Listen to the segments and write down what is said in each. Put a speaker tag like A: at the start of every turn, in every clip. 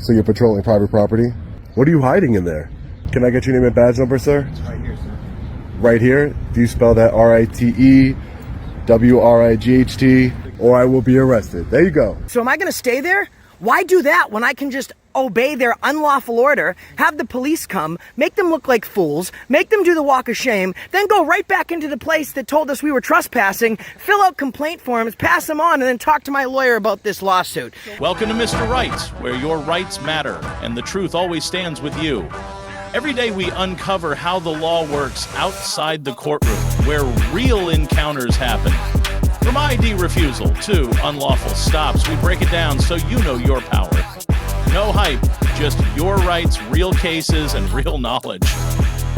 A: So you're patrolling private property? What are you hiding in there? Can I get your name and badge number, sir?
B: It's right here, sir.
A: Right here? Do you spell that RITEWRIGHT? Or I will be arrested. There you go.
C: So am I going to stay there? Why do that when I can just obey their unlawful order, have the police come, make them look like fools, make them do the walk of shame, then go right back into the place that told us we were trespassing, fill out complaint forms, pass them on, and then talk to my lawyer about this lawsuit?
D: Welcome to Mr. Rights, where your rights matter and the truth always stands with you. Every day we uncover how the law works outside the courtroom, where real encounters happen. From ID refusal to unlawful stops, we break it down so you know your power. No hype, just your rights, real cases, and real knowledge.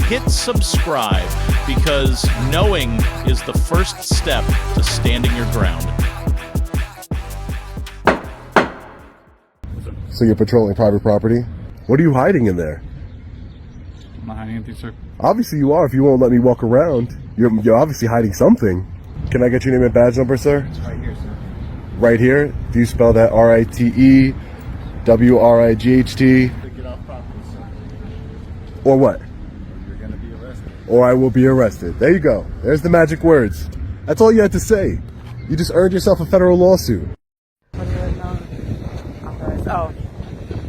D: Hit subscribe, because knowing is the first step to standing your ground.
A: So you're patrolling private property? What are you hiding in there?
B: I'm not hiding anything, sir.
A: Obviously you are if you won't let me walk around. You're obviously hiding something. Can I get your name and badge number, sir?
B: It's right here, sir.
A: Right here? Do you spell that RITEWRIGHT?
B: Get off property, sir.
A: Or what?
B: You're going to be arrested.
A: Or I will be arrested. There you go. There's the magic words. That's all you had to say. You just earned yourself a federal lawsuit.
E: Oh.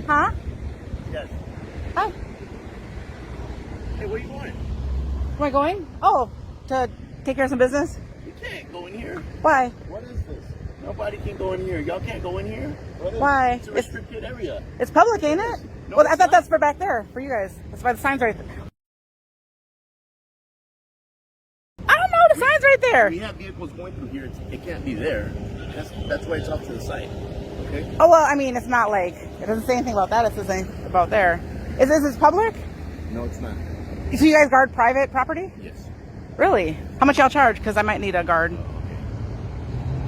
E: Huh?
C: Yes.
E: Hi.
C: Hey, where you going?
E: Where am I going? Oh, to take care of some business?
C: You can't go in here.
E: Why?
C: What is this? Nobody can go in here. Y'all can't go in here?
E: Why?
C: It's a restricted area.
E: It's public, ain't it?
C: No,
E: Well, I
C: it's
E: thought
C: not.
E: that's for back there, for you guys. That's why the sign's right there. I don't know, the sign's right there.
C: We have vehicles going through here. It can't be there. That's why it's off to the side. Okay?
E: Oh, well, I mean, it's not like, it doesn't say anything about that. It says anything about there. Is this public?
C: No, it's not.
E: So you guys guard private property?
C: Yes.
E: Really? How much y'all charge? Because I might need a guard.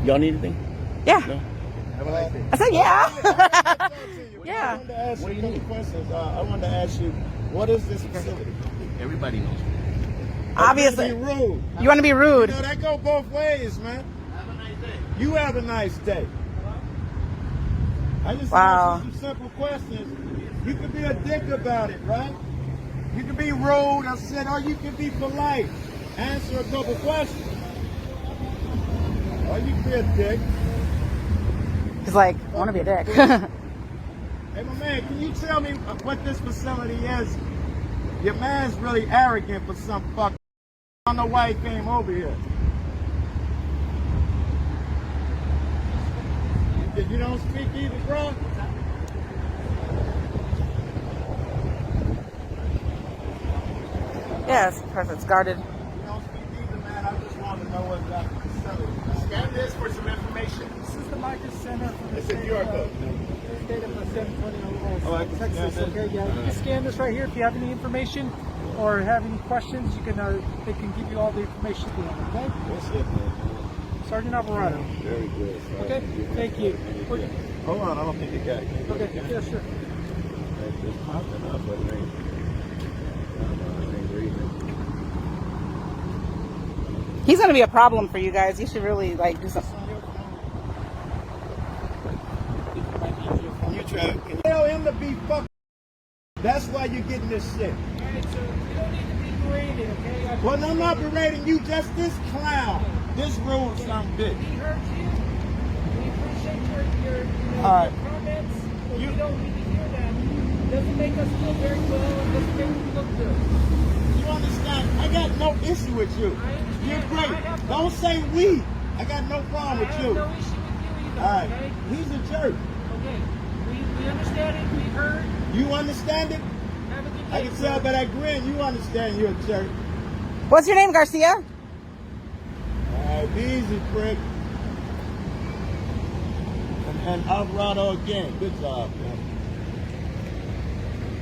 C: Y'all need anything?
E: Yeah.
C: No. Have a nice day.
E: I said, yeah.
F: I wanted to ask you a couple questions. I wanted to ask you, what is this facility?
C: Everybody knows.
E: Obviously.
F: Be rude.
E: You want to be rude.
F: You know, that go both ways, man.
C: Have a nice day.
F: You have a nice day. I just
E: Wow.
F: asked you some simple questions. You can be a dick about it, right? You can be rude, I said, or you can be polite. Answer a couple questions. Or you can be a dick.
E: He's like, I want to be a dick.
F: Hey, my man, can you tell me what this facility is? Your man's really arrogant for some fuck. I don't know why he came over here. You don't speak either, bro?
E: Yes, perfect. It's guarded.
F: You don't speak either, man. I just want to know what that facility is.
C: Scan this for some information.
G: This is the Marcus Center for the
C: It's a QR code.
G: state of 720
F: Oh, I can
G: Texas.
F: scan this?
G: Okay, yeah. You can scan this right here if you have any information or have any questions. You can they can give you all the information you have. Okay,
F: What's it, man?
G: Sergeant Alvarado.
F: Very good.
G: Okay, thank you.
F: Hold on, I don't think you got it.
G: Okay, yeah, sure.
F: It's popping up, but it ain't. It ain't reading.
E: He's going to be a problem for you guys. You should really, like, do something.
F: You try. Tell him to be fucking. That's why you're getting this shit.
G: Alright, so you don't need to be berated, okay?
F: Well, I'm not berating you, just this clown. This rude son of a bitch.
G: We heard you. We appreciate your
F: Alright.
G: comments, but you don't need to hear that. Doesn't make us feel very well and doesn't make us look good.
F: You understand? I got no issue with you.
G: I understand.
F: You're
G: I
F: great.
G: have no-
F: Don't say we. I got no problem
G: I
F: with
G: have
F: you.
G: no issue with you either,
F: Alright.
G: okay?
F: He's a jerk.
G: Okay. We understand it. We heard.
F: You understand it?
G: Have a good day.
F: I can tell by that grin you understand you're a jerk.
E: What's your name, Garcia?
F: Alright, be easy, prick. And Alvarado again. Good job, man.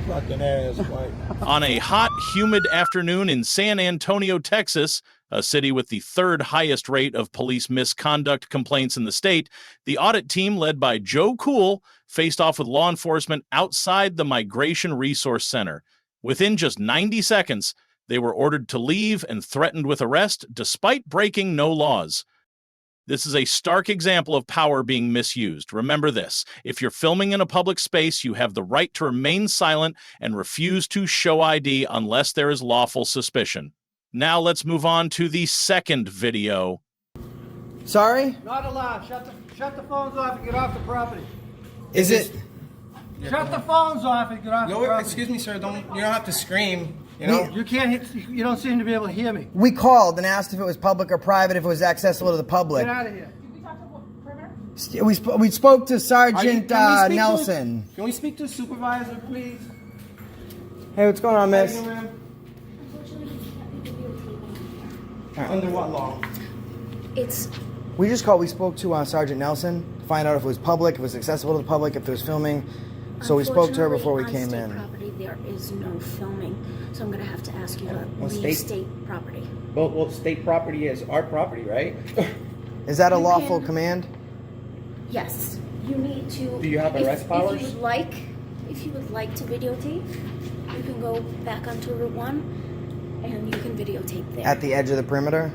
F: Fucking ass white.
D: On a hot, humid afternoon in San Antonio, Texas, a city with the third highest rate of police misconduct complaints in the state, the audit team led by Joe Cool faced off with law enforcement outside the Migration Resource Center. Within just 90 seconds, they were ordered to leave and threatened with arrest despite breaking no laws. This is a stark example of power being misused. Remember this: if you're filming in a public space, you have the right to remain silent and refuse to show ID unless there is lawful suspicion. Now let's move on to the second video.
C: Sorry?
H: Not allowed. Shut the phones off and get off the property.
C: Is it?
H: Shut the phones off and get off the
I: No,
H: property.
I: excuse me, sir. You don't have to scream. You know.
H: You can't. You don't seem to be able to hear me.
C: We called and asked if it was public or private, if it was accessible to the public.
H: Get out of here.
C: We spoke to Sergeant Nelson.
I: Can we speak to a supervisor, please?
C: Hey, what's going on, miss?
I: Under what law?
C: We just called. We spoke to Sergeant Nelson to find out if it was public, if it was accessible to the public, if there was filming. So we spoke to her before we came in.
J: Property, there is no filming, so I'm going to have to ask you to
I: Well,
J: leave state property.
I: Well, state property is our property, right?
C: Is that a
J: You
C: lawful
J: can-
C: command?
J: Yes, you need to.
I: Do you have arrest powers?
J: If you would like to videotape, you can go back onto Route 1 and you can videotape there.
C: At the edge of the perimeter?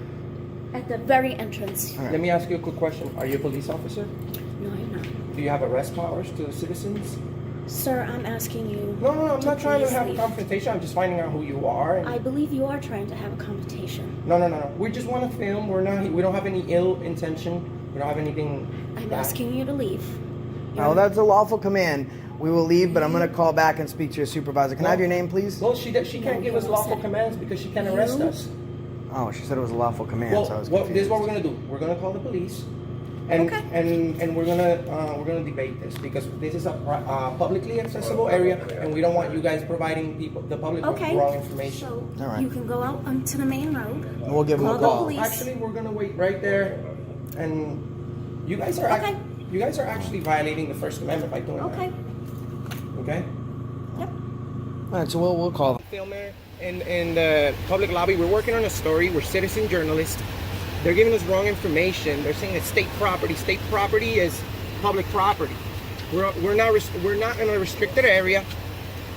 J: At the very entrance.
I: Let me ask you a quick question. Are you a police officer?
J: No, I'm not.
I: Do you have arrest powers to the citizens?
J: Sir, I'm asking you.
I: No, I'm not trying to
J: please
I: have a
J: leave.
I: confrontation. I'm just finding out who you are.
J: I believe you are trying to have a confrontation.
I: No. We just want to film. We don't have any ill intention. We don't have anything.
J: I'm
I: bad.
J: asking you to leave.
C: Oh, that's a lawful command. We will leave, but I'm going to call back and speak to your supervisor. Can I have your name, please?
I: Well, she can't give us lawful commands because she can't arrest us.
C: Oh, she said it was a lawful command, so I was
I: Well,
C: confused.
I: this is what we're gonna do. We're gonna call the police, and and we're gonna debate this because this is a publicly accessible area, and we don't want you guys providing the public with wrong information.
J: So
C: All right.
J: you can go out onto the main road.
C: We'll give him a
J: call the
C: call.
J: police.
I: Actually, we're gonna wait right there, and you guys are you guys are actually violating the First Amendment by doing
J: Okay.
I: that. Okay.
J: Yep.
C: All right, so we'll call them.
I: Filmer in the public lobby. We're working on a story. We're citizen journalists. They're giving us wrong information. They're saying it's state property. State property is public property. We're not in a restricted area.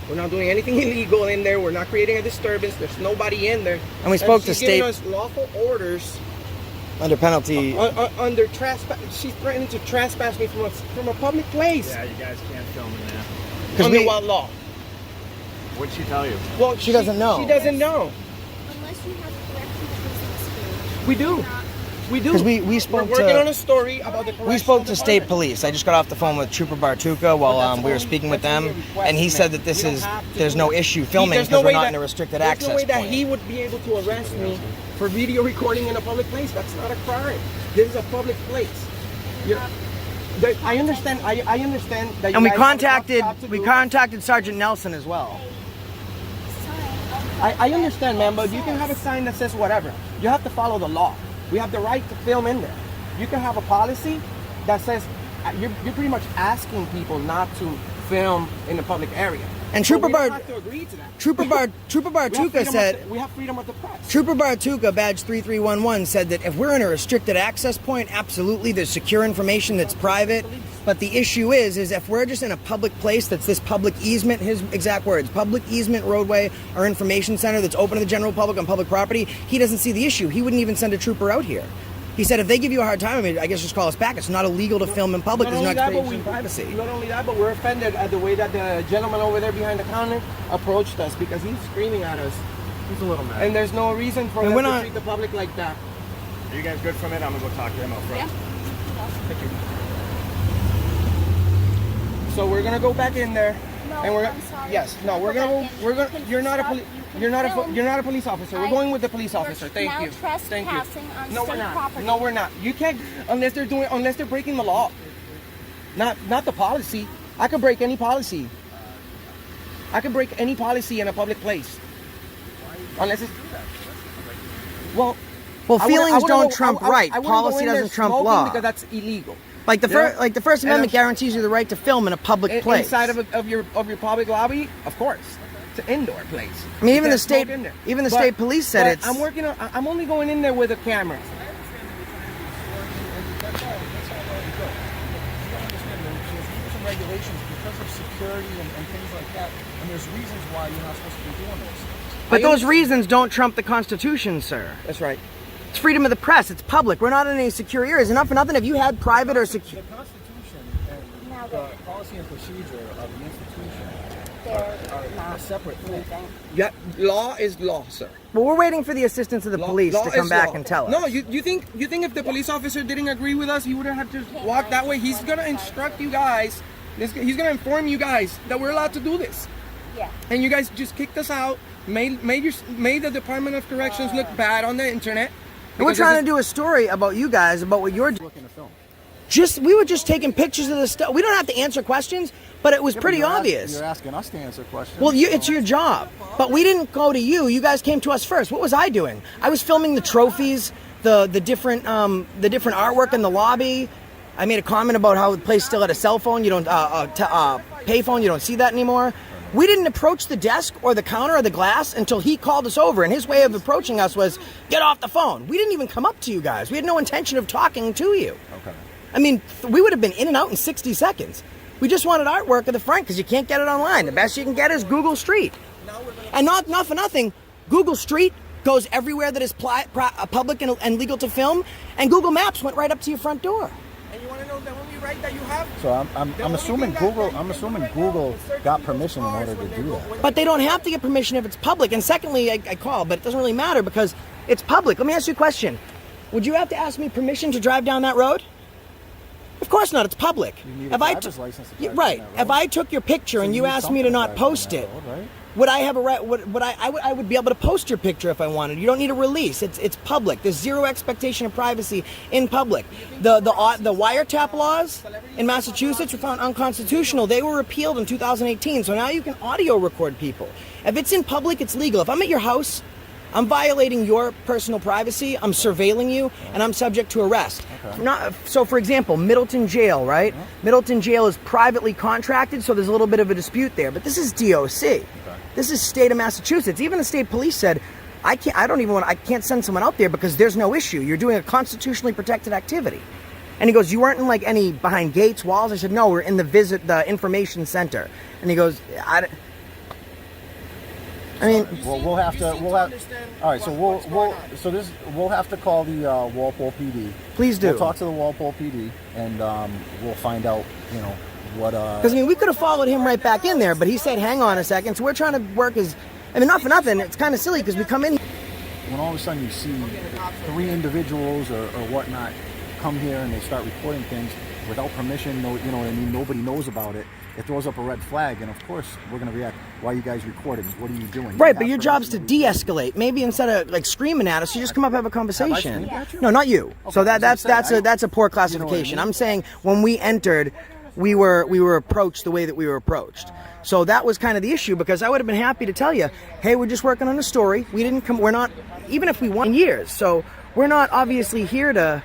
I: We're not doing anything illegal in there. We're not creating a disturbance. There's nobody in there.
C: And we spoke to
I: she's giving
C: state
I: us lawful orders
C: under penalty.
I: under trespass. She's threatening to trespass me from a public place.
B: Yeah, you guys can't film in there.
I: Under what law?
B: What'd she tell you?
I: Well,
C: She doesn't know.
I: She doesn't know.
J: Unless you have corrected business.
I: We do. We do.
C: Because we spoke
I: We're working on
C: to
I: a story about the
C: we spoke to state police. I just got off the phone with Trooper Bartuca while we were speaking with them, and he said that there's no issue filming because we're not in a restricted access
I: There's no way that
C: point.
I: he would be able to arrest me for video recording in a public place. That's not a crime. This is a public place. I understand. I understand that.
C: And
I: you guys have a job to
C: we
I: do.
C: contacted Sergeant Nelson as well.
I: I understand, man, but you can have a sign that says whatever. You have to follow the law. We have the right to film in there. You can have a policy that says you're pretty much asking people not to film in the public area.
C: And
I: But we don't have to agree to that.
C: Trooper Bartuca said
I: we have freedom of the press.
C: Trooper Bartuca, badge 3311, said that if we're in a restricted access point, absolutely, there's secure information that's private. But the issue is if we're just in a public place that's this public easement, his exact words, public easement roadway or information center that's open to the general public on public property, he doesn't see the issue. He wouldn't even send a trooper out here. He said if they give you a hard time, I mean, I guess just call us back. It's not illegal to film in public. There's no expectation of privacy.
I: Not only that, but we're offended at the way that the gentleman over there behind the counter approached us because he's screaming at us.
B: He's a little mad.
I: And there's no reason for
C: And
I: them
C: we're
I: to
C: not-
I: treat the public like that.
B: Are you guys good from it? I'm gonna go talk to him out front. Thank you.
I: So we're gonna go back in there,
J: No,
I: and we're
J: I'm sorry.
I: yes, no, we're gonna go. We're gonna. You're not a police. You're not a. You're not a police officer. We're going with the police officer. Thank
J: now
I: you. Thank you.
J: trespassing on
I: No, we're
J: state
I: not.
J: property.
I: No, we're not. You can't unless they're breaking the law. Not the policy. I could break any policy. I could break any policy in a public place. Unless it's well.
C: Well,
I: I wouldn't-
C: feelings
I: I wouldn't
C: don't
I: go-
C: trump
I: I
C: right.
I: wouldn't go
C: Policy
I: in there
C: doesn't trump
I: smoking
C: law.
I: because that's illegal.
C: Like the First Amendment guarantees you the right to film in a public place.
I: Inside of your public lobby, of course. It's an indoor place.
C: I mean,
I: You
C: even
I: can't
C: the state
I: smoke in there.
C: even the
I: But-
C: state police said
I: but
C: it's.
I: I'm working on. I'm only going in there with a camera.
K: Some regulations because of security and things like that, and there's reasons why you're not supposed to be doing this.
C: But those reasons don't trump the Constitution, sir.
I: That's right.
C: It's freedom of the press. It's public. We're not in any secure areas. Enough for nothing. Have you had private or secure?
K: The Constitution and the policy and procedure of the institution are a separate thing.
I: Yeah, law is law, sir.
C: Well, we're waiting for the assistance of the police to come back and tell us.
I: No, you think if the police officer didn't agree with us, he wouldn't have just walked that way. He's gonna instruct you guys. He's gonna inform you guys that we're allowed to do this.
J: Yeah.
I: And you guys just kicked us out. Made the Department of Corrections look bad on the internet.
C: And we're trying to do a story about you guys, about what you're doing. We were just taking pictures of the stuff. We don't have to answer questions, but it was pretty obvious.
K: You're asking us to answer questions.
C: Well, it's your job. But we didn't go to you. You guys came to us first. What was I doing? I was filming the trophies, the different artwork in the lobby. I made a comment about how the place still had a cell phone. You don't pay phone. You don't see that anymore. We didn't approach the desk or the counter or the glass until he called us over, and his way of approaching us was, get off the phone. We didn't even come up to you guys. We had no intention of talking to you.
K: Okay.
C: I mean, we would have been in and out in 60 seconds. We just wanted artwork of the front because you can't get it online. The best you can get is Google Street. And not for nothing, Google Street goes everywhere that is public and legal to film, and Google Maps went right up to your front door.
I: And you want to know the only right that you have?
K: So I'm assuming Google got permission in order to do that.
C: But they don't have to get permission if it's public. And secondly, I call, but it doesn't really matter because it's public. Let me ask you a question. Would you have to ask me permission to drive down that road? Of course not. It's public.
K: You need a driver's license to drive
C: right.
K: down that road.
C: If I took your picture and you asked me to not post it,
K: right?
C: would I have a right? I would be able to post your picture if I wanted. You don't need a release. It's public. There's zero expectation of privacy in public. The wiretap laws in Massachusetts were found unconstitutional. They were repealed in 2018. So now you can audio record people. If it's in public, it's legal. If I'm at your house, I'm violating your personal privacy. I'm surveilling you, and I'm subject to arrest. Okay. So, for example, Middleton Jail, right? Yeah. Middleton Jail is privately contracted, so there's a little bit of a dispute there. But this is DOC. Okay. This is state of Massachusetts. Even the state police said, I can't send someone out there because there's no issue. You're doing a constitutionally protected activity. And he goes, you weren't in like any behind gates, walls? I said, no, we're in the information center. And he goes,
K: we'll have to. All right. So we'll have to call the Walpole PD.
C: Please do.
K: We'll talk to the Walpole PD and we'll find out. What.
C: Because we could have followed him right back in there, but he said, "Hang on a second." So we're trying to work not for nothing. It's kind of silly because we come in.
K: When all of a sudden you see 3 individuals or whatnot come here and they start recording things without permission, nobody knows about it. It throws up a red flag, and of course we're going to react. Why are you guys recording? What are you doing?
C: Right, but your job's to de-escalate. Maybe instead of like screaming at us, you just come up and have a conversation. No, not you. Okay, so that's a poor classification. I'm saying when we entered, we were approached the way that we were approached. So that was kind of the issue because I would have been happy to tell you, hey, we're just working on a story. We're not, even if we won years. So we're not obviously here to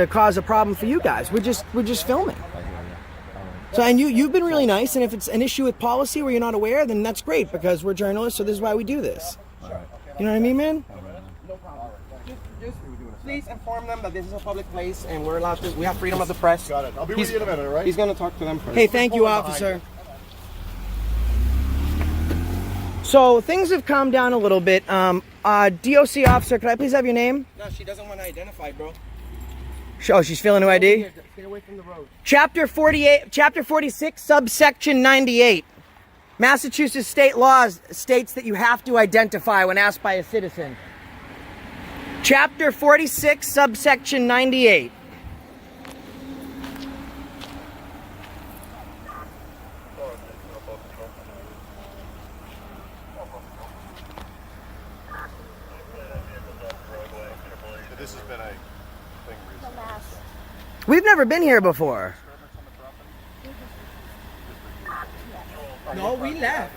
C: cause a problem for you guys. We're just filming. So, and you've been really nice, and if it's an issue with policy where you're not aware, then that's great, because we're journalists, so this is why we do this. You know what I mean, man?
I: No problem. Just please inform them that this is a public place, and we have freedom of the press.
A: Got it. I'll be with you in a minute, all right?
I: He's going to talk to them first.
C: Hey, thank you, officer. So, things have calmed down a little bit. DOC officer, could I please have your name?
I: No, she doesn't want to identify, bro.
C: Oh, she's feeling new ID?
I: Stay away from the road.
C: Chapter 46, subsection 98. Massachusetts state laws states that you have to identify when asked by a citizen. Chapter 46, subsection 98.
A: This has been a thing recently.
C: We've never been here before.
I: No, we left.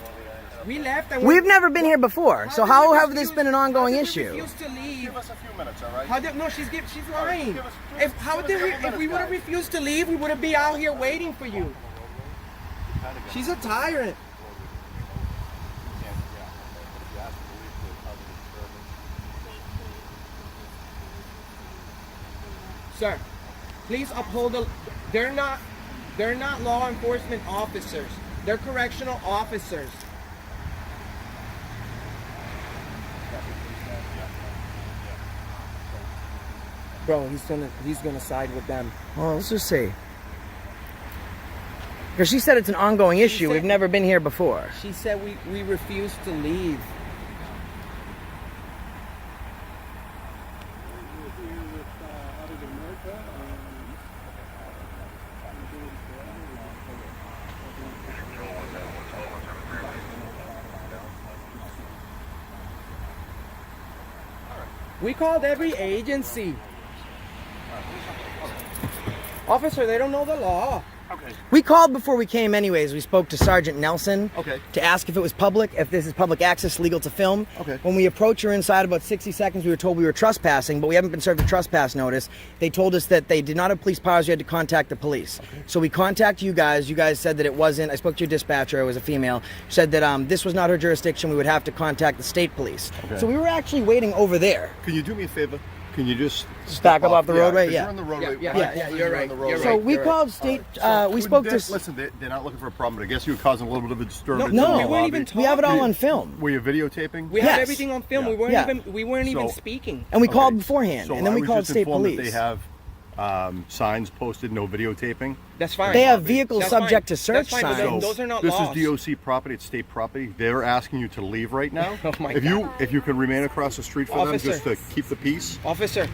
I: And
C: we've never been here before. So how have this been an ongoing issue?
I: Refused to leave.
A: Give us a few minutes, all right?
I: No, she's lying. If we would have refused to leave, we wouldn't be out here waiting for you. She's a tyrant. Sir, please uphold they're not law enforcement officers. They're correctional officers. Bro, he's gonna side with them.
C: Well, let's just see. Because she said it's an ongoing issue. We've never been here before.
I: She said we refuse to leave. We called every agency. Officer, they don't know the law.
B: Okay.
C: We called before we came anyways. We spoke to Sergeant Nelson to ask if it was public, if this is public access legal to film.
A: Okay.
C: When we approached her inside about 60 seconds, we were told we were trespassing, but we haven't been served a trespass notice. They told us that they did not have police powers. You had to contact the police. Okay. So we contacted you guys. You guys said that it wasn't. I spoke to your dispatcher. It was a female. Said that this was not her jurisdiction. We would have to contact the state police. Okay. So we were actually waiting over there.
A: Can you do me a favor? Can you just
C: back up off the roadway?
A: Yeah. You're on the roadway.
I: Yeah, you're right.
C: So we called state. We spoke to.
A: Listen, they're not looking for a problem, but I guess you were causing a little bit of a disturbance.
C: No,
I: we weren't even talking.
C: We have it all on film.
A: Were you videotaping?
I: We had everything on film.
A: Yeah.
I: We weren't even speaking.
C: And we called beforehand,
A: so
C: and then we called state police.
A: That they have signs posted, no videotaping.
I: That's fine.
C: They have vehicles subject to search signs.
I: So those are not
A: this
I: laws.
A: is DOC property. It's state property. They're asking you to leave right now.
I: Oh my
A: God.
I: God.
A: If you can remain across the street for them, just to keep the peace.
I: Officer,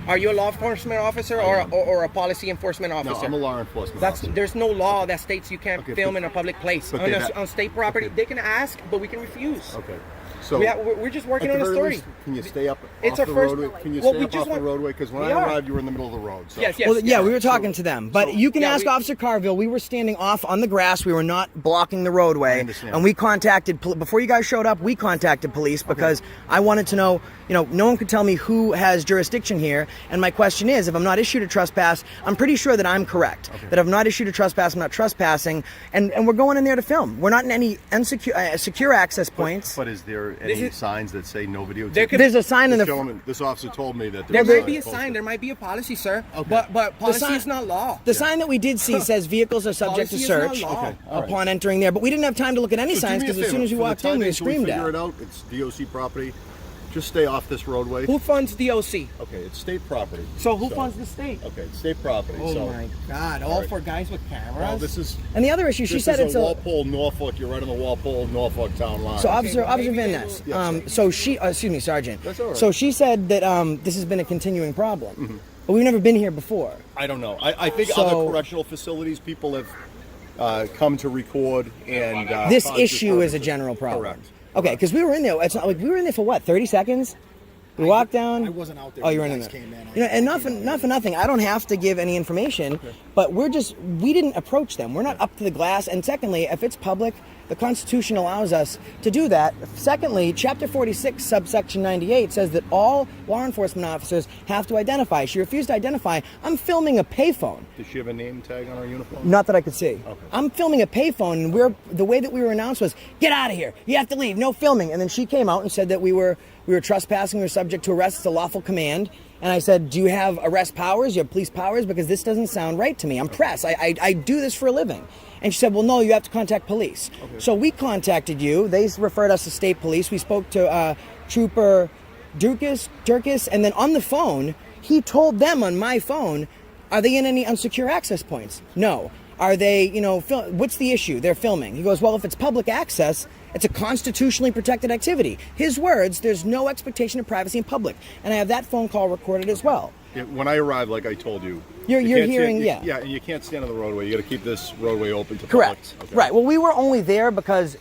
I: are you a law enforcement officer or a policy enforcement officer?
A: No, I'm a law enforcement officer.
I: There's no law that states you can't film in a public place. On state property, they can ask, but we can refuse.
A: Okay. So
I: we're just working on a story.
A: Least, can you stay up
I: It's
A: off
I: our
A: the
I: first,
A: roadway? Can you
I: well,
A: stay up off the roadway? Because when I arrived, you were in the middle of the road. So.
I: Yes.
C: Well, yeah, we were talking to them, but you can ask Officer Carville. We were standing off on the grass. We were not blocking the roadway.
A: I understand.
C: And we contacted before you guys showed up. We contacted police because I wanted to know. No one could tell me who has jurisdiction here. And my question is, if I'm not issued a trespass, I'm pretty sure that I'm correct. That if I'm not issued a trespass, I'm not trespassing. And we're going in there to film. We're not in any secure access points.
A: But is there any signs that say no video?
C: There's a sign in the.
A: Gentleman, this officer told me that
I: there might be a sign. There might be a policy, sir. Okay. But policy is not law.
C: The sign that we did see says vehicles are subject to search upon entering there. But we didn't have time to look at any signs because as soon as we walked in, we screamed
A: at. It's DOC property. Just stay off this roadway.
I: Who funds DOC?
A: Okay, it's state property.
I: So who funds the state?
A: Okay, it's state property.
I: Oh my God! All for guys with cameras.
A: Well, this is.
C: And the other issue, she said it's
A: a Walpole, Norfolk. You're right on the Walpole, Norfolk town line.
C: So Officer Van Ness. So she, excuse me, Sergeant.
A: That's all right.
C: So she said that this has been a continuing problem, but we've never been here before.
A: I don't know. I think other correctional facilities, people have come to record and.
C: This issue is a general problem.
A: Correct.
C: Okay, because we were in there. It's not like we were in there for what, 30 seconds? We walked down.
K: I wasn't out there.
C: Oh, you were in there. And not for nothing. I don't have to give any information, but we didn't approach them. We're not up to the glass. And secondly, if it's public, the Constitution allows us to do that. Secondly, Chapter 46, subsection 98 says that all law enforcement officers have to identify. She refused to identify. I'm filming a payphone.
A: Does she have a name tag on her uniform?
C: Not that I could see.
A: Okay.
C: I'm filming a payphone, and the way that we were announced was, get out of here. You have to leave. No filming. And then she came out and said that we were trespassing. We were subject to arrest. It's a lawful command. And I said, do you have arrest powers? You have police powers? Because this doesn't sound right to me. I'm press. I do this for a living. And she said, well, no, you have to contact police. Okay. So we contacted you. They referred us to state police. We spoke to Trooper Durkis. And then on the phone, he told them on my phone, are they in any unsecure access points? No. Are they, what's the issue? They're filming. He goes, well, if it's public access, it's a constitutionally protected activity. His words, there's no expectation of privacy in public. And I have that phone call recorded as well.
A: Yeah, when I arrived, like I told you,
C: you're hearing,
A: yeah, and you can't stand on the roadway. You got to keep this roadway open to
C: correct.
A: Public. Okay.
C: Right. Well, we were only there because,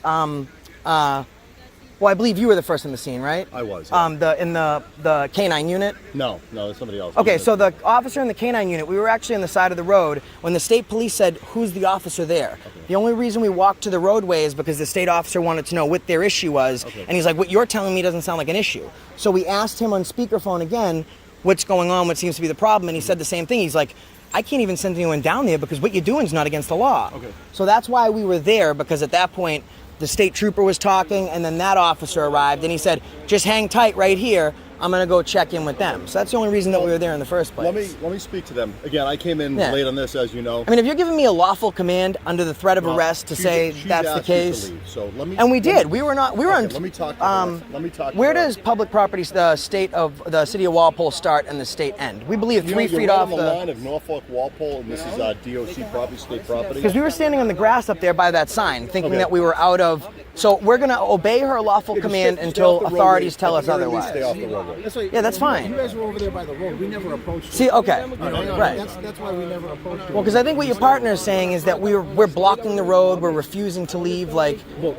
C: I believe you were the first in the scene, right?
A: I was. Yeah.
C: In the K-9 unit.
A: No, there's somebody else.
C: Okay, so the officer in the K-9 unit, we were actually on the side of the road when the state police said, "Who's the officer there?" Okay. The only reason we walked to the roadway is because the state officer wanted to know what their issue was, and he's like, "What you're telling me doesn't sound like an issue." So we asked him on speakerphone again, "What's going on? What seems to be the problem?" And he said the same thing. He's like, I can't even send anyone down there because what you're doing is not against the law.
A: Okay.
C: So that's why we were there, because at that point, the state trooper was talking, and then that officer arrived, and he said, just hang tight right here. I'm going to go check in with them. So that's the only reason that we were there in the first place.
A: Let me speak to them. Again, I came in
C: Yeah.
A: late on this, as you know.
C: I mean, if you're giving me a lawful command under the threat of arrest to say
A: she's
C: that's the
A: asked you to
C: case,
A: leave. So let me,
C: and we did. We were not. We were on.
A: Let me talk to her. Let me talk to
C: Where
A: her.
C: does public property, the state of the city of Walpole, start and the state end? We believe 3 feet
A: you're
C: off
A: on the
C: the.
A: line of Norfolk Walpole, and this is DOC property, state property.
C: Because we were standing on the grass up there by that sign, thinking
A: Okay.
C: that we were out of. So we're going to obey her lawful command
A: Stay
C: until
A: off the roadway.
C: authorities tell
A: At
C: us
A: the very least,
C: otherwise.
A: Stay off the roadway.
C: Yeah, that's fine.
K: You guys were over there by the road. We never approached you.
C: See, okay,
K: You know,
C: right.
K: That's why we never approached you.
C: Well, because I think what your partner is saying is that we're blocking the road, we're refusing to leave. Like, you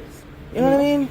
C: know what I mean?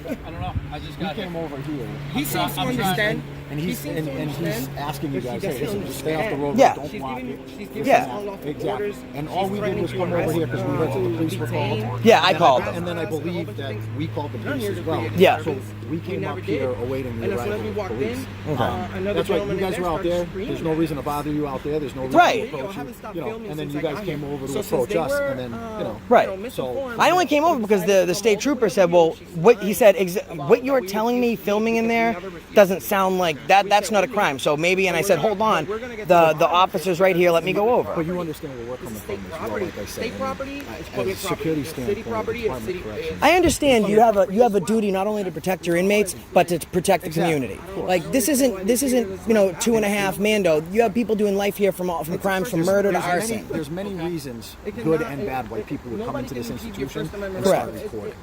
K: He came over here.
I: He seems to understand.
K: And he's asking you guys, hey, listen, just stay off the road.
C: Yeah.
K: Don't block it.
C: Yeah.
K: Exactly. And all we did was come over here because we heard that the police were called.
C: Yeah, I called them.
K: And then I believe that we called the police as well.
C: Yeah.
K: So we came up here awaiting the arrival of the police.
C: Okay.
K: That's right. You guys were out there. There's no reason to bother you out there. There's no reason
C: Right.
K: to approach you. You know, and then you guys came over to approach us, and then
C: Right.
K: So
C: I only came over because the state trooper said, well, what he said, what you're telling me filming in there doesn't sound like that. That's not a crime. So maybe, and I said, hold on, the officer's right here. Let me go over.
K: But you understand where we're coming from as well, like I said.
I: State property, it's
K: As
I: public
K: a security standpoint,
I: city property, it's
K: Department
I: city.
K: of Corrections.
C: I understand you have a duty not only to protect your inmates but to protect the community. Like this isn't 2.5 Mando. You have people doing life here from crimes from murder to arson.
K: There's many reasons, good and bad, why people would come into this institution and
C: Correct.
K: start recording.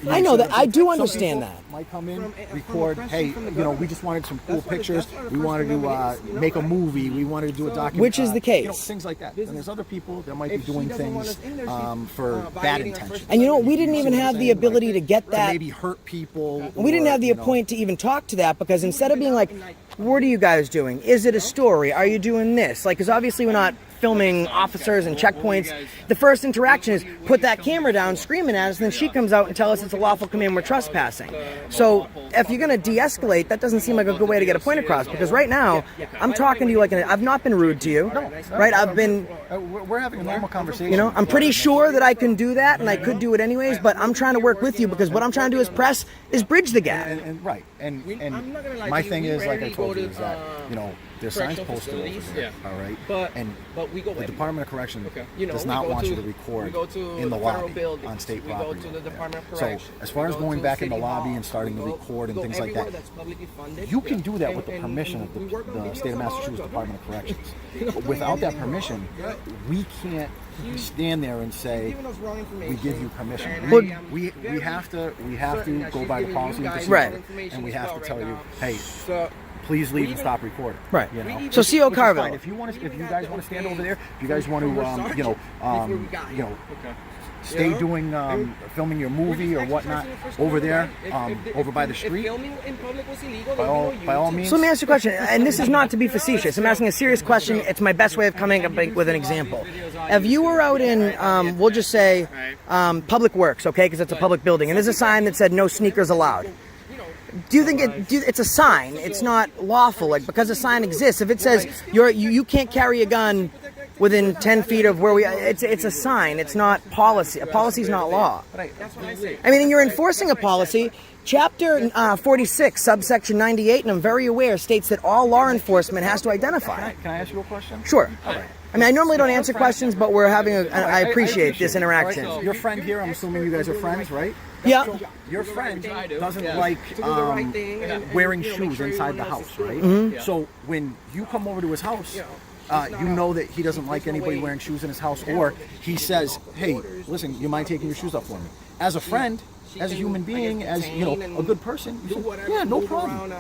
C: I know that. I do understand
K: Some people
C: that.
K: might come in, record. Hey, we just wanted some cool pictures. We wanted to make a movie. We wanted to do a documentary.
C: Which is the case.
K: Things like that. And there's other people that might be doing things for bad intentions.
C: And we didn't even have the ability to get
K: To
C: that.
K: maybe hurt people.
C: We didn't
K: or,
C: have the point to even talk to that because instead of being like, what are you guys doing? Is it a story? Are you doing this? Like, because obviously we're not filming officers and checkpoints. The first interaction is put that camera down, screaming at us, and then she comes out and tells us it's a lawful command, we're trespassing. So if you're going to de-escalate, that doesn't seem like a good way to get a point across because right now, I'm talking to you like I've not been rude to you, right? I've been...
K: We're having a normal conversation.
C: I'm pretty sure that I can do that and I could do it anyways, but I'm trying to work with you because what I'm trying to do is bridge the gap.
K: And my thing is, like I told you, is that, there's signs posted over there, all right? And the Department of Corrections does not want you to record in the lobby on state property. So as far as going back in the lobby and starting to record and things like that, you can do that with the permission of the state of Massachusetts Department of Corrections. But without that permission, we can't stand there and say we give you permission. We have to go by the policy of the city, and we have to tell you, hey, please leave and stop recording.
C: Right. So,
K: Which
C: CO
K: is
C: Carville.
K: fine. If you guys want to stand over there, if you guys want to, stay doing filming your movie or whatnot over there, over by the street. By all means.
C: So let me ask you a question, and this is not to be facetious. I'm asking a serious question. It's my best way of coming up with an example. If you were out in, we'll just say, Public Works, okay, because it's a public building, and there's a sign that said no sneakers allowed. Do you think it's a sign? It's not lawful, like because a sign exists. If it says you can't carry a gun within 10 feet of where it's a sign. It's not policy. A policy is not law. I mean, and you're enforcing a policy. Chapter 46, subsection 98, and I'm very aware, states that all law enforcement has to identify.
K: Can I ask you a question?
C: Sure.
K: All right.
C: I mean, I normally don't answer questions, but we're having I appreciate this interaction.
K: Right. Your friend here, I'm assuming you guys are friends, right?
C: Yeah.
K: So your friend doesn't like wearing shoes inside the house, right?
C: Mm-hmm.
K: So when you come over to his house, you know that he doesn't like anybody wearing shoes in his house, or he says, hey, listen, you mind taking your shoes off for me? As a friend, as a human being, as a good person, you say, yeah, no problem.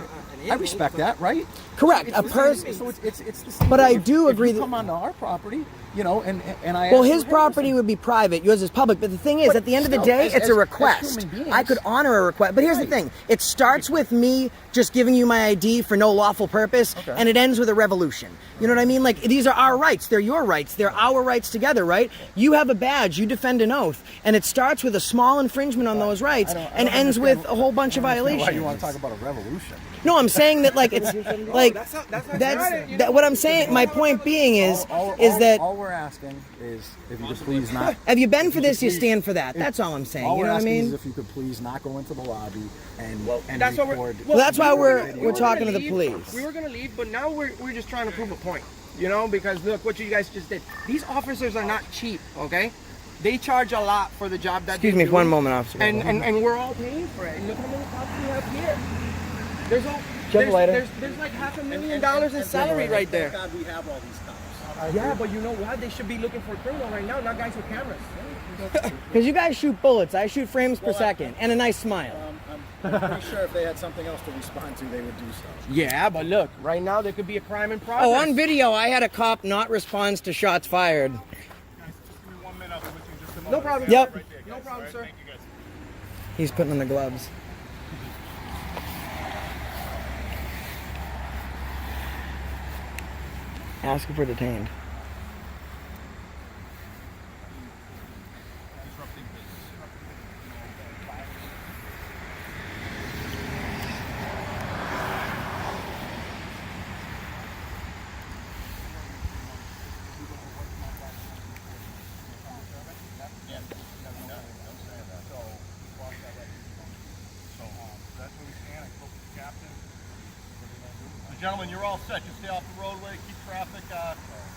K: I respect that, right?
C: Correct.
K: So it's the same.
C: But I do agree
K: if you
C: that
K: come onto our property, and I.
C: Well, his property would be private, yours is public. But the thing is, at the end of the day, it's a request. I could honor a request, but here's the thing: it starts with me just giving you my ID for no lawful purpose, and it ends with a revolution. You know what I mean? Like these are our rights; they're your rights; they're our rights together, right? You have a badge, you defend an oath, and it starts with a small infringement on those rights
K: I
C: and
K: don't
C: ends
K: understand
C: with a whole bunch of
K: I don't understand
C: violations.
K: Why you want to talk about a revolution?
C: No, I'm saying that like it's like that's what I'm saying. My point being is that
K: all we're asking is if you could please not.
C: have you been for this, you stand for that. That's all I'm saying.
K: All
C: You know
K: we're
C: what I
K: asking
C: mean?
K: is if you could please not go into the lobby and
I: that's what
K: record.
C: Well, that's why we're
I: were
C: talking to
I: gonna
C: the
I: leave.
C: police.
I: We were gonna leave, but now we're just trying to prove a point. You know, because look what you guys just did. These officers are not cheap, okay? They charge a lot for the job that
C: Excuse
I: they
C: me
I: do.
C: for one moment, officer.
I: And we're all paying for it. And look how many cops we have here. There's all there's like $500,000 in salary right there.
K: God, we have all these cops.
I: Yeah, but you know what? They should be looking for a criminal right now, not guys with cameras.
C: Because you guys shoot bullets, I shoot frames per second, and a nice smile.
K: I'm pretty sure if they had something else to respond to, they would do so.
I: Yeah, but look, right now there could be a crime in progress.
C: Oh, on video, I had a cop not respond to shots fired.
I: No problem.
C: Yep.
I: Sir. No problem, sir.
C: He's putting on the gloves. Ask if we're detained.
F: Gentlemen, you're all set. Just stay off the roadway, keep traffic.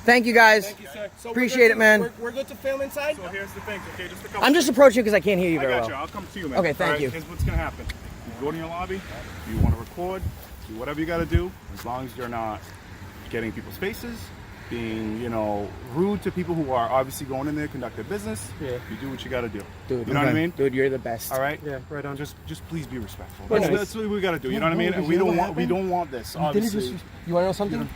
C: Thank you guys.
I: Thank you, sir. So
C: Appreciate it, man.
I: We're good to film inside?
B: So here's the thing, okay? Just a couple.
C: I'm just approaching because I can't hear you
B: I
C: very
B: got
C: well.
B: you. I'll come to you, man.
C: Okay, thank
B: All right,
C: you.
B: Here's what's gonna happen. You go to your lobby. You want to record. Do whatever you got to do, as long as you're not getting people's faces, being, you know, rude to people who are obviously going in there, conduct their business.
I: Yeah.
B: You do what you got to do.
I: Dude,
B: you know what I mean?
I: Dude, you're the best.
B: All right.
G: Yeah, right on.
B: Just please be respectful.
I: Well,
B: That's what we got to do. You know what I mean? And we don't want this. Obviously.
I: You want to know something?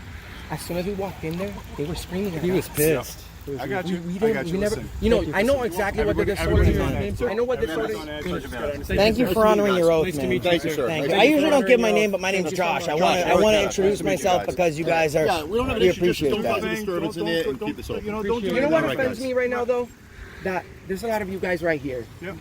I: As soon as we walked in there, they were screaming at us.
C: He was pissed.
B: I got you.
I: We
B: I
I: didn't.
B: got you.
I: We never.
B: Listen.
I: You know, I know exactly what the disorder is. I know what disorder is.
C: Thank you for honoring your oath, man.
F: Thank you, sir.
C: Thank you. I usually don't give my name, but my name's Josh. I want to introduce myself because you guys are.
F: Yeah, we don't have an
C: We
F: issue. Just
C: appreciate
F: don't cause a
C: that.
F: disturbance in there and keep this open.
B: You know, don't do
I: You know what
F: All right,
I: offends
F: guys.
I: me right now, though? That there's a lot of you guys right here.
B: Yeah.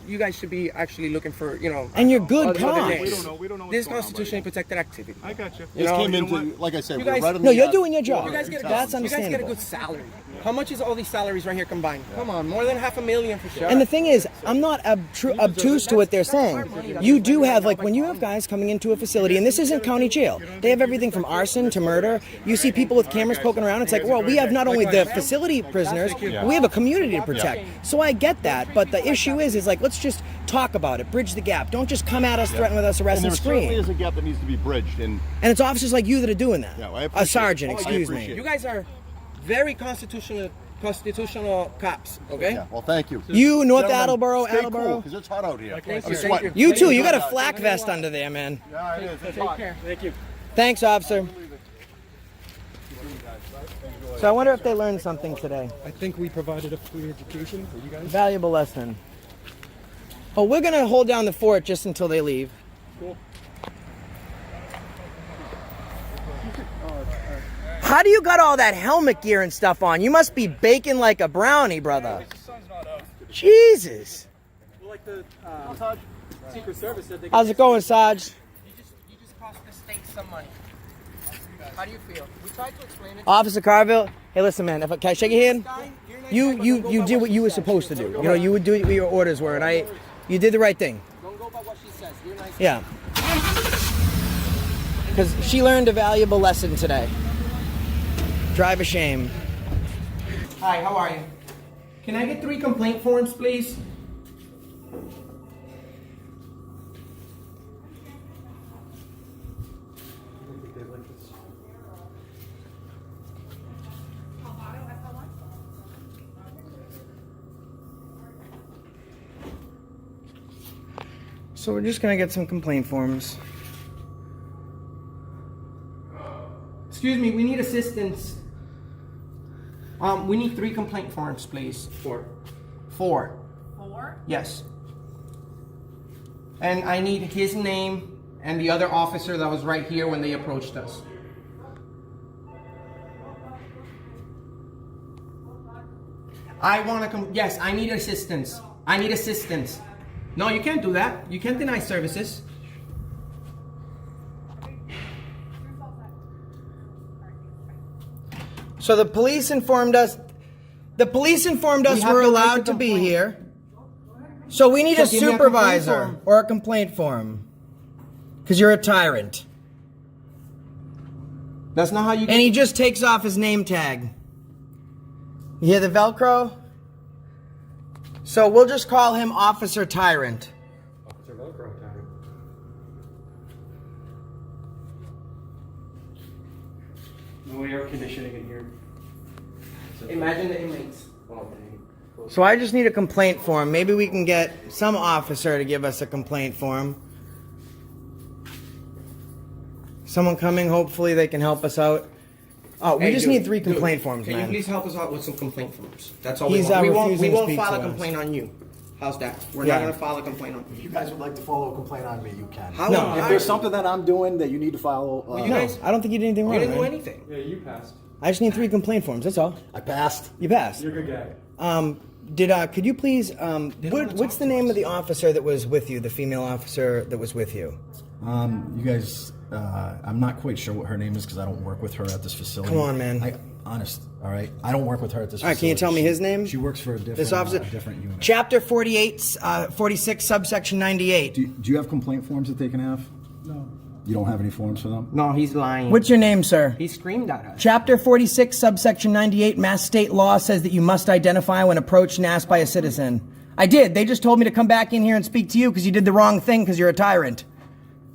I: You guys should be actually looking for, you know.
C: And you're good
I: other
C: cops.
I: names.
B: We don't know. We don't know what's
I: This
B: going on,
I: constitutionally protected activity.
B: buddy. I got you.
I: You
F: This
I: know,
F: came
B: you know
F: into, like I said,
I: You
F: we're
I: guys-
F: right on
C: No,
F: the.
C: you're doing your job.
I: You guys get a
C: That's
I: good, you guys get a
C: understandable.
I: good salary. How much is all these salaries right here combined? Come on, more than $500,000 for sure.
C: And the thing is, I'm not obtuse to what they're saying. You do have, like, when you have guys coming into a facility, and this isn't county jail, they have everything from arson to murder. You see people with cameras poking around. It's like, well, we have not only the facility prisoners, but we have a community to protect. So I get that, but the issue is like, let's just talk about it, bridge the gap. Don't just come at us, threaten with us, arrest
F: And
C: and
F: there certainly
C: scream.
F: is a gap that needs to be bridged, and
C: And it's officers like you that are doing that.
F: Yeah, I
C: A
F: appreciate
C: sergeant,
F: it. I
C: excuse
F: appreciate
C: me.
F: it.
I: You guys are very constitutional cops, okay?
F: yeah. Well, thank you.
C: You, North
F: Gentlemen,
C: Attleboro,
F: stay
C: Attleboro.
F: cool, because it's hot out here.
I: Thank
F: I'm
I: you.
F: sweating.
C: You too. You got a flak vest under there, man.
F: Yeah, it is. It's
I: Take
F: hot.
I: care. Thank you.
C: Thanks, officer. So I wonder if they learned something today.
G: I think we provided a free education for you guys.
C: Valuable lesson. Oh, we're gonna hold down the fort just until they leave.
G: Cool.
C: How do you got all that helmet gear and stuff on? You must be baking like a brownie, brother. Jesus.
G: Well, like the Secret Service said, they
C: How's it going, Sarge?
I: You just cost the state some money. How do you feel? We tried to explain it.
C: Officer Carville. Hey, listen, man. Can I shake your hand? You did what you were supposed to do. You know, you would do what your orders were, and you did the right thing.
I: Don't go by what she says. You're nice.
C: Yeah. Because she learned a valuable lesson today. Drive a shame.
I: Hi, how are you? Can I get 3 complaint forms, please?
C: So we're just gonna get some complaint forms.
I: Excuse me, we need assistance. We need 3 complaint forms, please. 4. 4. 4? Yes. And I need his name and the other officer that was right here when they approached us. I want to yes, I need assistance. I need assistance. No, you can't do that. You can't deny services.
C: So the police informed us. The police informed us
I: We have
C: we're
I: the right
C: allowed
I: to
C: to be
I: complain.
C: here. So we need
I: So
C: a
I: give me a complaint
C: supervisor
I: form.
C: or a complaint form. Because you're a tyrant.
I: That's not how you.
C: And he just takes off his name tag. You hear the Velcro? So we'll just call him Officer Tyrant.
I: Officer Velcro time.
F: No air conditioning in here.
I: Imagine the inmates.
C: So I just need a complaint form. Maybe we can get some officer to give us a complaint form. Someone coming, hopefully they can help us out. Oh, we just need 3 complaint forms,
I: Can
C: man.
I: you please help us out with some complaint forms? That's all
C: He's,
I: we want. We won't,
C: refusing
I: we
C: to
I: won't
C: speak
I: file a
C: to us.
I: complaint on you. How's that? We're
C: Yeah.
I: not going to file a complaint on
K: If
I: you.
K: you guys would like to follow a complaint on me, you can.
I: How
C: No.
K: If there's something that I'm doing that you need to follow,
I: you
C: No,
I: guys-
C: I don't think you did anything
I: You
C: wrong,
I: didn't do
C: man.
I: anything.
F: Yeah, you passed.
C: I just need 3 complaint forms, that's all.
K: I passed.
C: You passed.
F: You're a good guy.
C: Could you please, what's the name of the officer that was with you, the female officer that was with you?
K: You guys, I'm not quite sure what her name is because I don't work with her at this facility.
C: Come on, man.
K: Honest, all right? I don't work with her at this
C: All right,
K: facility.
C: can you tell me his name?
K: She works for a different,
C: This officer?
K: different unit.
C: Chapter 48, 46, subsection 98.
K: Do you have complaint forms that they can have?
F: No.
K: You don't have any forms for them?
I: No, he's lying.
C: What's your name, sir?
I: He screamed at us.
C: Chapter 46, subsection 98, Mass State law says that you must identify when approached and asked by a citizen. I did. They just told me to come back in here and speak to you because you did the wrong thing because you're a tyrant.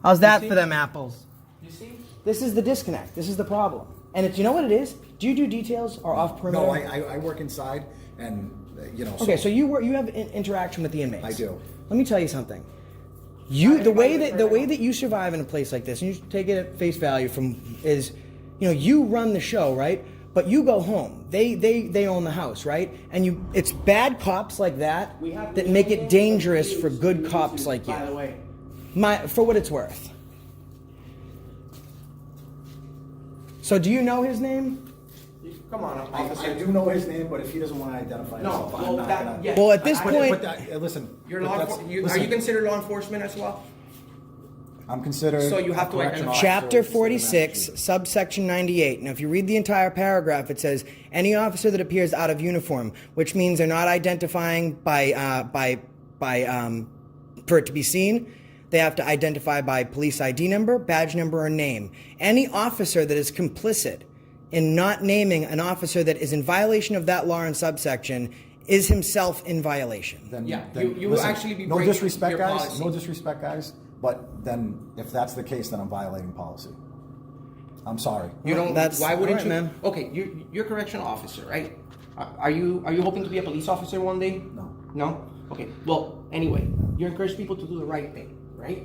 C: How's that for them apples?
I: You see?
C: This is the disconnect. This is the problem. And you know what it is? Do you do details or off perimeter?
K: No, I work inside, and
C: Okay, so you have interaction with the inmates.
K: I do.
C: Let me tell you something. The way that you survive in a place like this, and you take it at face value is, you run the show, right? But you go home. They own the house, right? And it's bad cops like that that make it dangerous for good cops like you.
I: By the way.
C: For what it's worth. So do you know his name?
I: Come on, officer.
K: I do know his name, but if he doesn't want to identify himself,
I: well,
K: I'm not
I: that-
K: gonna.
I: yeah.
C: Well, at this
K: But
C: point,
K: listen.
I: You're
K: but
I: law.
K: that's-
I: Are
K: listen,
I: you considered law enforcement as well?
K: I'm considered.
I: So you have
K: a
I: to
K: correctional
I: identify.
K: officer
C: Chapter
K: of the state of
C: 46,
K: Massachusetts.
C: subsection 98. Now, if you read the entire paragraph, it says, any officer that appears out of uniform, which means they're not identifying for it to be seen, they have to identify by police ID number, badge number, or name. Any officer that is complicit in not naming an officer that is in violation of that law and subsection is himself in violation.
K: Then,
I: Yeah,
K: then,
I: you
K: listen,
I: actually be
K: no
I: breaking
K: disrespect,
I: your
K: guys.
I: policy.
K: No disrespect, guys. But then, if that's the case, then I'm violating policy. I'm sorry.
I: You don't.
C: That's-
I: Why wouldn't
C: all
I: you?
C: right, man.
I: Okay, you're a correctional officer, right? Are you hoping to be a police officer one day?
K: No.
I: No. Okay. Well, anyway, you encourage people to do the right thing, right?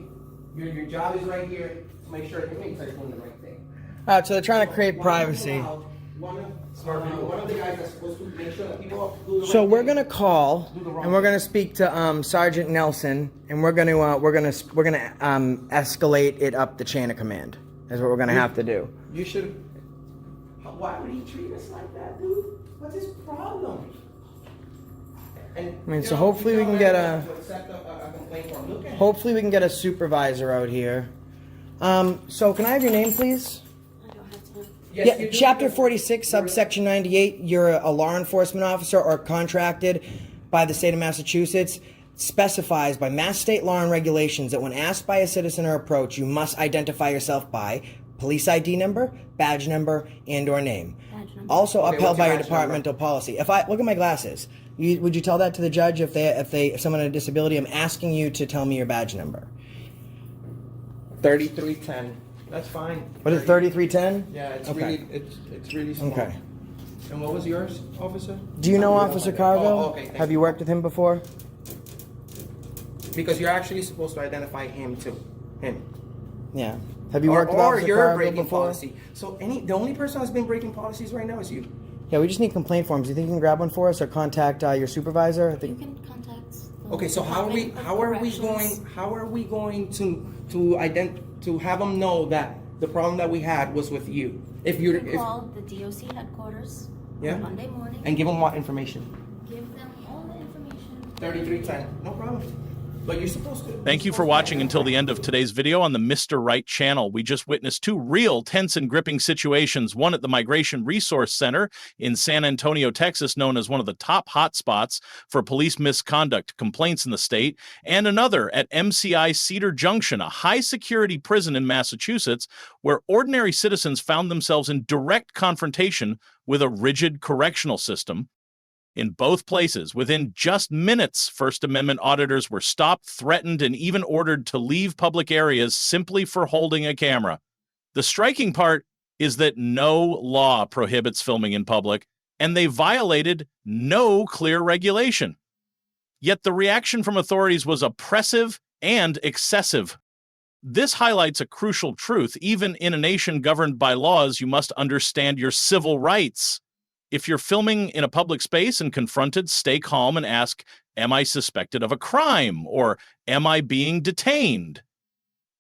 I: Your job is right here to make sure inmates are doing the right thing.
C: So they're trying to create privacy.
I: One of the guys that's supposed to make sure that people do the right
C: So we're
I: thing.
C: gonna call and we're gonna speak to Sergeant Nelson, and we're gonna escalate it up the chain of command. Is what we're gonna have to do.
I: You should. Why would he treat us like that, dude? What's his problem? And,
C: I mean, so hopefully we can get a
I: complaint form. Look at him.
C: hopefully we can get a supervisor out here. So can I have your name, please?
J: I don't have time.
I: Yes,
C: Yeah,
I: you do.
C: Chapter 46, subsection 98. You're a law enforcement officer or contracted by the state of Massachusetts. Specifies by Mass State law and regulations that when asked by a citizen or approach, you must identify yourself by police ID number, badge number, and/or name.
J: Badge number.
C: Also
I: Okay,
C: upheld
I: what's
C: by
I: your
C: your
I: badge number?
C: departmental policy. If I look at my glasses, would you tell that to the judge if someone had a disability? I'm asking you to tell me your badge number.
I: 3310. That's fine.
C: What is 3310?
I: Yeah, it's
C: Okay.
I: really it's really small.
C: Okay.
I: And what was yours, officer?
C: Do you know Officer Carville?
I: Oh, okay, thank
C: Have
I: you.
C: you worked with him before?
I: Because you're actually supposed to identify him too. Him.
C: Yeah. Have you worked with
I: or
C: Officer
I: you're
C: Carville
I: breaking
C: before?
I: policy. So the only person that's been breaking policies right now is you.
C: Yeah, we just need complaint forms. Do you think you can grab one for us or contact your supervisor? I
J: You
C: think.
J: can contact. the
I: Okay, so how are we going to have them know that the problem that we had was with you? If
J: You
I: you're
J: can call the DOC headquarters
I: Yeah.
J: on Monday morning.
I: and give them what information?
J: Give them all the information.
I: 3310. No problem. But you're supposed to.
D: Thank you for watching until the end of today's video on the Mr. Right channel. We just witnessed two real tense and gripping situations, one at the Migration Resource Center in San Antonio, Texas, known as one of the top hotspots for police misconduct complaints in the state, and another at MCI Cedar Junction, a high-security prison in Massachusetts, where ordinary citizens found themselves in direct confrontation with a rigid correctional system. In both places, within just minutes, First Amendment auditors were stopped, threatened, and even ordered to leave public areas simply for holding a camera. The striking part is that no law prohibits filming in public, and they violated no clear regulation. Yet the reaction from authorities was oppressive and excessive. This highlights a crucial truth. Even in a nation governed by laws, you must understand your civil rights. If you're filming in a public space and confronted, stay calm and ask, am I suspected of a crime? Or am I being detained?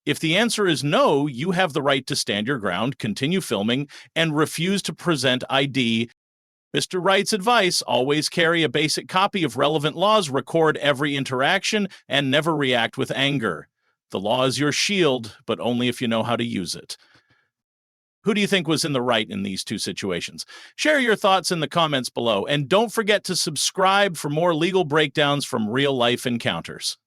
D: If the answer is no, you have the right to stand your ground, continue filming, and refuse to present ID. Mr. Wright's advice: always carry a basic copy of relevant laws, record every interaction, and never react with anger. The law is your shield, but only if you know how to use it. Who do you think was in the right in these two situations? Share your thoughts in the comments below, and don't forget to subscribe for more legal breakdowns from real-life encounters.